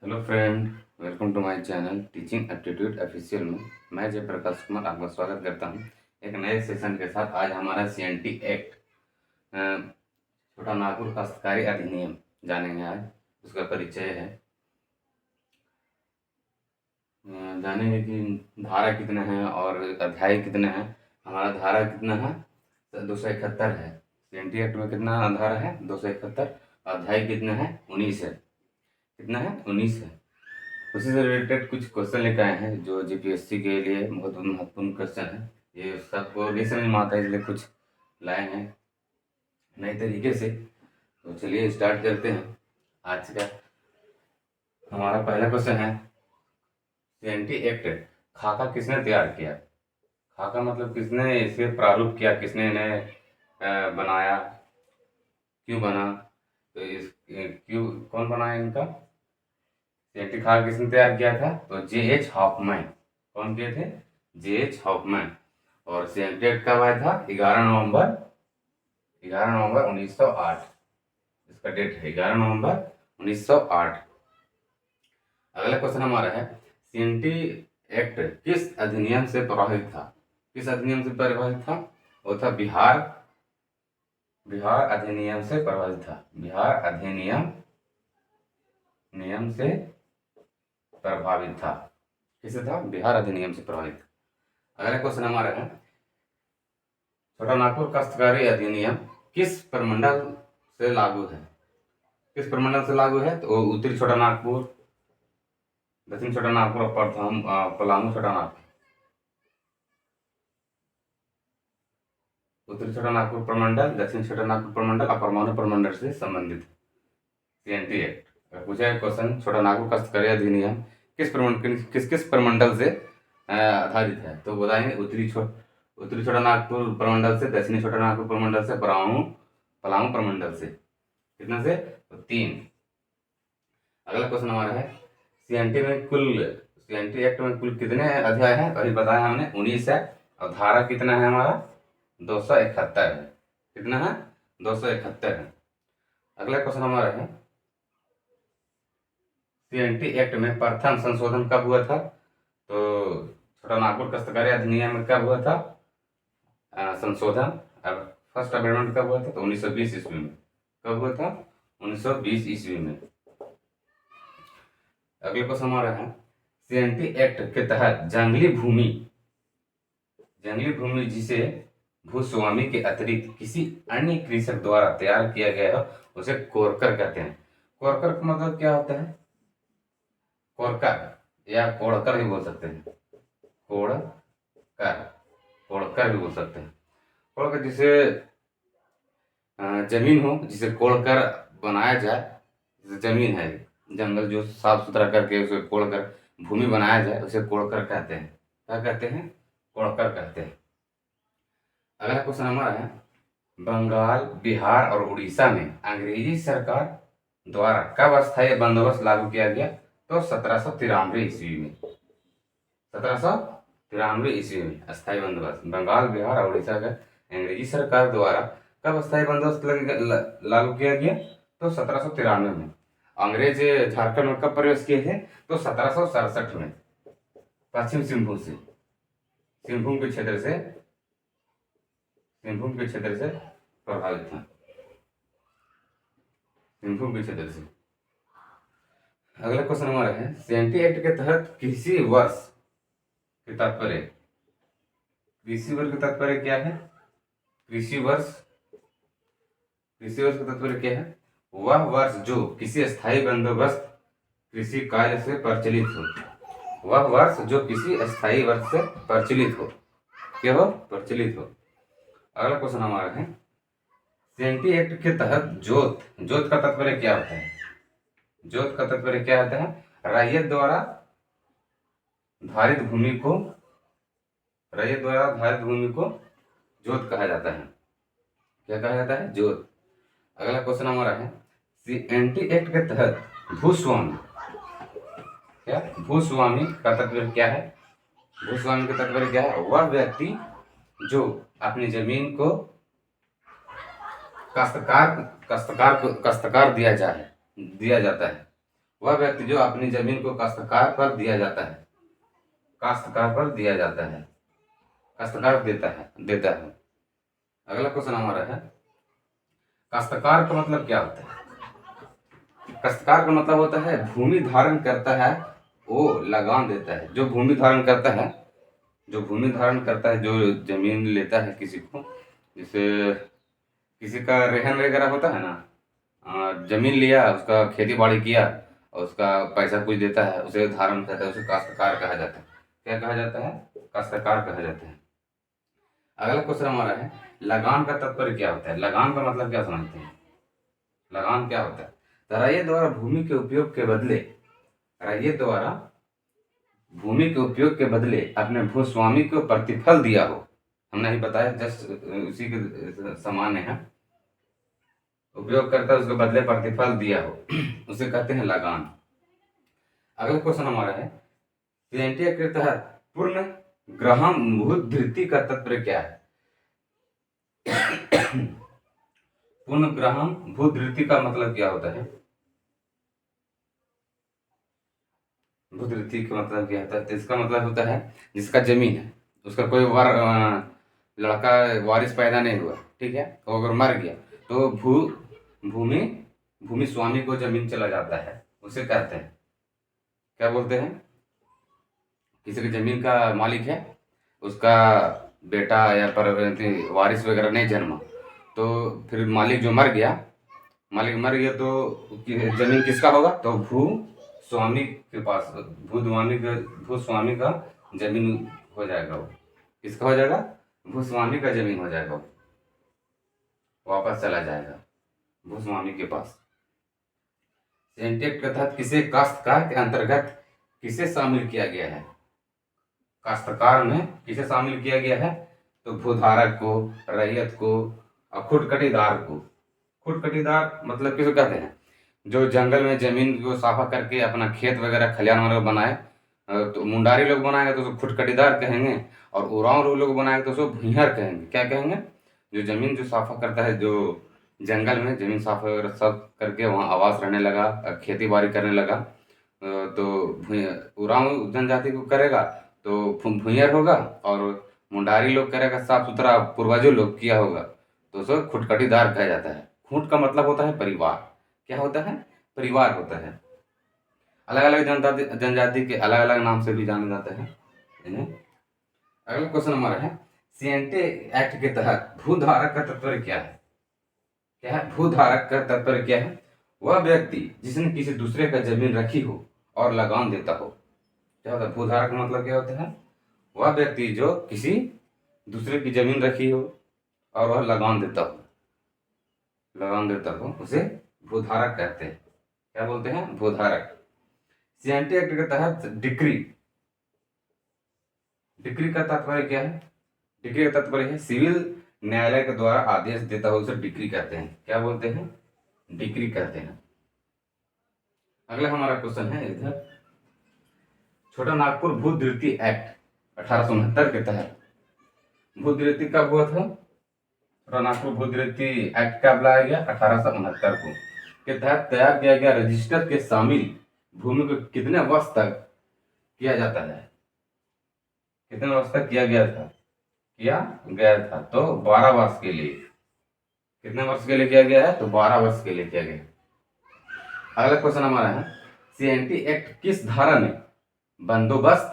Hello friend, welcome to my channel teaching aptitude official में मैं जयप्रकाश कुमार आपका स्वागत करता हूं एक नए सेशन के साथ। आज हमारा सीएनटी एक्ट छोटा नागपुर काश्तकारी अधिनियम जानेंगे। आज उसका परिचय है। जानेंगे कि धारा कितने हैं और अध्याय कितने हैं। हमारा धारा कितना है? 271 है। सीएनटी एक्ट में कितना धारा है? 271। अध्याय कितने हैं? 19 है। कितना है? 19 है। उसी से रिलेटेड कुछ क्वेश्चन लेकर आए हैं जो जीपीएससी के लिए बहुत महत्वपूर्ण क्वेश्चन है। ये सबको नहीं समझ में आता है, इसलिए कुछ लाए हैं नए तरीके से। तो चलिए स्टार्ट करते हैं। आज का हमारा पहला क्वेश्चन है, सीएनटी एक्ट खाका किसने तैयार किया? खाका मतलब किसने इसे प्रारूप किया, किसने इन्हें बनाया, क्यों बना? तो इस क्यों कौन बनाया इनका? सीएनटी खाका किसने तैयार किया था? तो जे.एच. हॉफमैन। कौन किए थे? जे.एच. हॉफमैन। और सीएनटी एक्ट कब आया था? 11 नवंबर 1908। इसका डेट है 11 नवंबर 1908। अगला क्वेश्चन हमारा है, सीएनटी एक्ट किस अधिनियम से प्रभावित था? किस अधिनियम से प्रभावित था? वो था बिहार अधिनियम से प्रभावित था। बिहार अधिनियम से प्रभावित था। किससे था? बिहार अधिनियम से प्रभावित। अगला क्वेश्चन हमारा है, छोटा नागपुर काश्तकारी अधिनियम किस प्रमंडल से लागू है? किस प्रमंडल से लागू है? तो उत्तरी छोटा नागपुर, दक्षिण छोटा नागपुर और पलामू छोटा नागपुर। उत्तरी छोटा नागपुर प्रमंडल, दक्षिण छोटा नागपुर प्रमंडल और परमाणु प्रमंडल से संबंधित सीएनटी एक्ट। अगर पूछा है क्वेश्चन, छोटा नागपुर काश्तकारी अधिनियम किस प्रमंडल से आधारित है, तो बताएंगे उत्तरी छोटा नागपुर प्रमंडल से, दक्षिणी छोटा नागपुर प्रमंडल से, पलामू प्रमंडल से। कितना से? तो 3। अगला क्वेश्चन हमारा है, सीएनटी एक्ट में कुल कितने अध्याय हैं? अभी बताया हमने 19 है। और धारा कितना है हमारा? 271 है। कितना है? 271 है। अगला क्वेश्चन हमारा है, सीएनटी एक्ट में प्रथम संशोधन कब हुआ था? तो छोटा नागपुर काश्तकारी अधिनियम में कब हुआ था संशोधन? अब फर्स्ट अमेंडमेंट कब हुआ था? तो 1920 ईस्वी में। कब हुआ था? 1920 ईस्वी में। अगला क्वेश्चन हमारा है, सीएनटी एक्ट के तहत जंगली भूमि जिसे भूस्वामी के अतिरिक्त किसी अन्य कृषक द्वारा तैयार किया गया है उसे कोरकर कहते हैं। कोरकर का मतलब क्या होता है? कोरकर या कोड़कर भी बोल सकते हैं। कोड़कर भी बोल सकते हैं। कोड़कर जिसे जमीन हो, जिसे कोड़कर बनाया जाए, जैसे जमीन है, जंगल जो साफ सुथरा करके उसे कोड़कर भूमि बनाया जाए, उसे कोड़कर कहते हैं। क्या कहते हैं? कोड़कर कहते हैं। अगला क्वेश्चन हमारा है, बंगाल, बिहार और उड़ीसा में अंग्रेजी सरकार द्वारा कब अस्थायी बंदोबस्त लागू किया गया? तो 1793 ईस्वी में। 1793 ईस्वी में अस्थायी बंदोबस्त बंगाल, बिहार और उड़ीसा का अंग्रेजी सरकार द्वारा कब अस्थायी बंदोबस्त लागू किया गया? तो 1793 में। अंग्रेज झारखंड में कब प्रवेश किए थे? तो 1767 में। पश्चिम सिंहभूम से, सिंहभूम के क्षेत्र से प्रभावित था। सिंहभूम के क्षेत्र से। अगला क्वेश्चन हमारा है, सीएनटी एक्ट के तहत कृषि वर्ष के तात्पर्य क्या है? कृषि वर्ष का तात्पर्य क्या है? वह वर्ष जो किसी स्थायी बंदोबस्त कृषि कार्य से प्रचलित हो। वह वर्ष जो किसी स्थायी वर्ष से प्रचलित हो। क्या हो? प्रचलित हो। अगला क्वेश्चन हमारा है, सीएनटी एक्ट के तहत जोत का तात्पर्य क्या होता है? जोत का तात्पर्य क्या होता है? रैयत द्वारा धारित भूमि को जोत कहा जाता है। क्या कहा जाता है? जोत। अगला क्वेश्चन हमारा है, सीएनटी एक्ट के तहत भूस्वामी का तात्पर्य क्या है? भूस्वामी का तात्पर्य क्या है? वह व्यक्ति जो अपनी जमीन को काश्तकार दिया जाता है, वह व्यक्ति जो अपनी जमीन को काश्तकार पर दिया जाता है, काश्तकार पर दिया जाता है, काश्तकार देता है। अगला क्वेश्चन हमारा है, काश्तकार का मतलब क्या होता है? काश्तकार का मतलब होता है भूमि धारण करता है, वो लगान देता है। जो भूमि धारण करता है, जो भूमि धारण करता है, जो जमीन लेता है किसी को, जैसे किसी का रेहन वगैरह होता है ना, जमीन लिया, उसका खेती बाड़ी किया और उसका पैसा कुछ देता है, उसे धारण करता है, उसे काश्तकार कहा जाता है। क्या कहा जाता है? काश्तकार कहा जाता है। अगला क्वेश्चन हमारा है, लगान का तात्पर्य क्या होता है? लगान का मतलब क्या समझते हैं? लगान क्या होता है? रैयत द्वारा भूमि के उपयोग के बदले, रैयत द्वारा भूमि के उपयोग के बदले अपने भूस्वामी को प्रतिफल दिया हो। हमने ही बताया, जस्ट उसी के सामान्य है। उपयोग करता उसके बदले प्रतिफल दिया हो उसे कहते हैं लगान। अगला क्वेश्चन हमारा है, सीएनटी एक्ट के तहत पूर्ण ग्राम भूधृति का तात्पर्य क्या है? पूर्ण ग्राम भूधृति का मतलब क्या होता है? भूधृति का मतलब क्या होता है? तो इसका मतलब होता है जिसका जमीन है, उसका कोई लड़का वारिस पैदा नहीं हुआ, ठीक है, वो अगर मर गया तो भूमि भूमि स्वामी को जमीन चला जाता है, उसे कहते हैं, क्या बोलते हैं? किसी की जमीन का मालिक है, उसका बेटा या पर वारिस वगैरह नहीं जन्मा, तो फिर मालिक जो मर गया, तो जमीन किसका होगा? तो भू स्वामी के पास, भूस्वामी का जमीन हो जाएगा। वो किसका हो जाएगा? भूस्वामी का जमीन हो जाएगा, वापस चला जाएगा भूस्वामी के पास। सेंटेक्ट के तहत किसे काश्तकार के अंतर्गत किसे शामिल किया गया है? काश्तकार में किसे शामिल किया गया है? तो भूधारक को, रैयत को और खुदकटीदार को। खुदकटीदार मतलब किसे कहते हैं? जो जंगल में जमीन को साफा करके अपना खेत वगैरह खलिहान वगैरह बनाए, तो मुंडारी लोग बनाएंगे तो उसको खुदकटीदार कहेंगे, और उरांव लोग बनाएंगे तो उसको भुइंहर कहेंगे। क्या कहेंगे? जो जमीन जो साफा करता है, जो जंगल में जमीन साफ वगैरह सब करके वहाँ आवास रहने लगा, खेती बाड़ी करने लगा, तो उरांव जनजाति को करेगा तो भुइंहर होगा, और मुंडारी लोग करेगा साफ सुथरा, पूर्वजों लोग किया होगा तो उसे खुदकटीदार कहा जाता है। खूंट का मतलब होता है परिवार। क्या होता है? परिवार होता है। अलग अलग जनजाति के अलग अलग नाम से भी जाने जाते हैं इन्हें। अगला क्वेश्चन हमारा है, सीएनटी एक्ट के तहत भूधारक का तात्पर्य क्या है? क्या है भूधारक का तात्पर्य? क्या है? वह व्यक्ति जिसने किसी दूसरे का जमीन रखी हो और लगान देता हो। क्या होता है भूधारक का मतलब? क्या होता है? वह व्यक्ति जो किसी दूसरे की जमीन रखी हो और वह लगान देता हो, उसे भूधारक कहते हैं। क्या बोलते हैं? भूधारक। सीएनटी एक्ट के तहत डिक्री का तात्पर्य क्या है? डिक्री का तात्पर्य है सिविल न्यायालय के द्वारा आदेश देता हो, उसे डिक्री कहते हैं। क्या बोलते हैं? डिक्री कहते हैं। अगला हमारा क्वेश्चन है इधर, छोटा नागपुर भूधृति एक्ट 1869 के तहत भूधृति कब हुआ था? छोटा नागपुर भूधृति एक्ट कब लाया गया? 1869 को। के तहत तैयार किया गया रजिस्टर के शामिल भूमि को कितने वर्ष तक किया जाता है? कितने वर्ष तक किया गया था? तो 12 वर्ष के लिए। कितने वर्ष के लिए किया गया है? तो 12 वर्ष के लिए किया गया। अगला क्वेश्चन हमारा है, सीएनटी एक्ट किस धारा में बंदोबस्त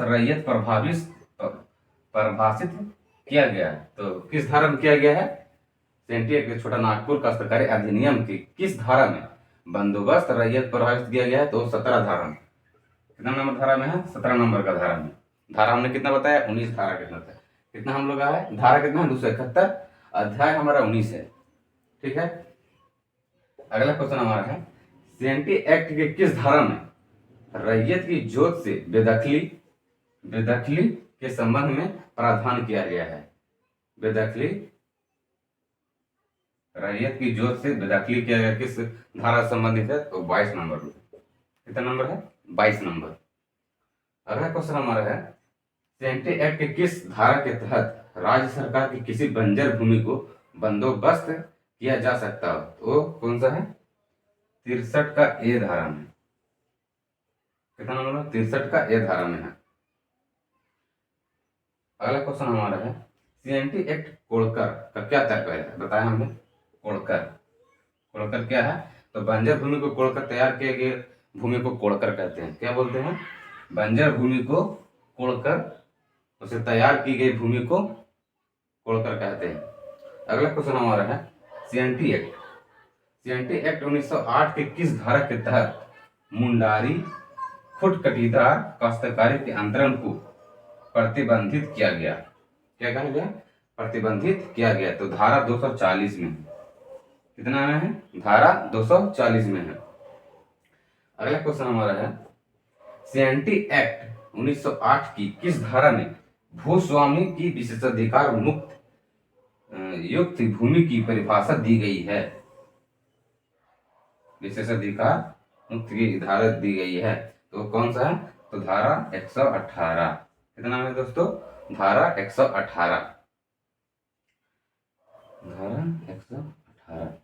रैयत परिभाषित किया गया है? तो किस धारा में किया गया है? सीएनटी एक्ट छोटा नागपुर काश्तकारी अधिनियम की किस धारा में बंदोबस्त रैयत परिभाषित किया गया है? तो 17 धारा में। कितना नंबर धारा में है? 17 नंबर का धारा में। धारा हमने कितना बताया? 19 धारा कितना हम लोग है? धारा कितना है? 271। अध्याय हमारा 19 है, ठीक है। अगला क्वेश्चन हमारा है, सीएनटी एक्ट के किस धारा में रैयत की जोत से बेदखली के संबंध में प्रावधान किया गया है? रैयत की जोत से बेदखली किया गया किस धारा से संबंधित है? तो 22 नंबर में। कितना नंबर है? 22 नंबर। अगला क्वेश्चन हमारा है, सीएनटी एक्ट के किस धारा के तहत राज्य सरकार की किसी बंजर भूमि को बंदोबस्त किया जा सकता है? तो कौन सा है? 63 का ए धारा में, कितना नंबर? 63 का ए धारा में है। अगला क्वेश्चन हमारा है सीएनटी एक्ट कोड़कर का क्या तात्पर्य है, बताया हमने। कोड़कर, कोड़कर क्या है? तो बंजर भूमि को कोड़कर तैयार किए गए भूमि को कोड़कर कहते हैं। क्या बोलते हैं? बंजर भूमि को कोड़कर, उसे तैयार की गई भूमि को कोड़कर कहते हैं। अगला क्वेश्चन हमारा है सीएनटी एक्ट। सीएनटी एक्ट 1908 के किस धारा के तहत मुंडारी खुटकटीदार काश्तकारी के अंतरण को प्रतिबंधित किया गया? क्या कहा गया? प्रतिबंधित किया गया। तो धारा 240 में। कितना में है? धारा 240 में है। अगला क्वेश्चन हमारा है सीएनटी एक्ट 1908 की किस धारा में भूस्वामी की विशेषाधिकार मुक्त युक्त भूमि की परिभाषा दी गई है? विशेषाधिकार मुक्त की धारा दी गई है, तो कौन सा है? तो धारा 118। कितना में दोस्तों? धारा 118। धारा 118।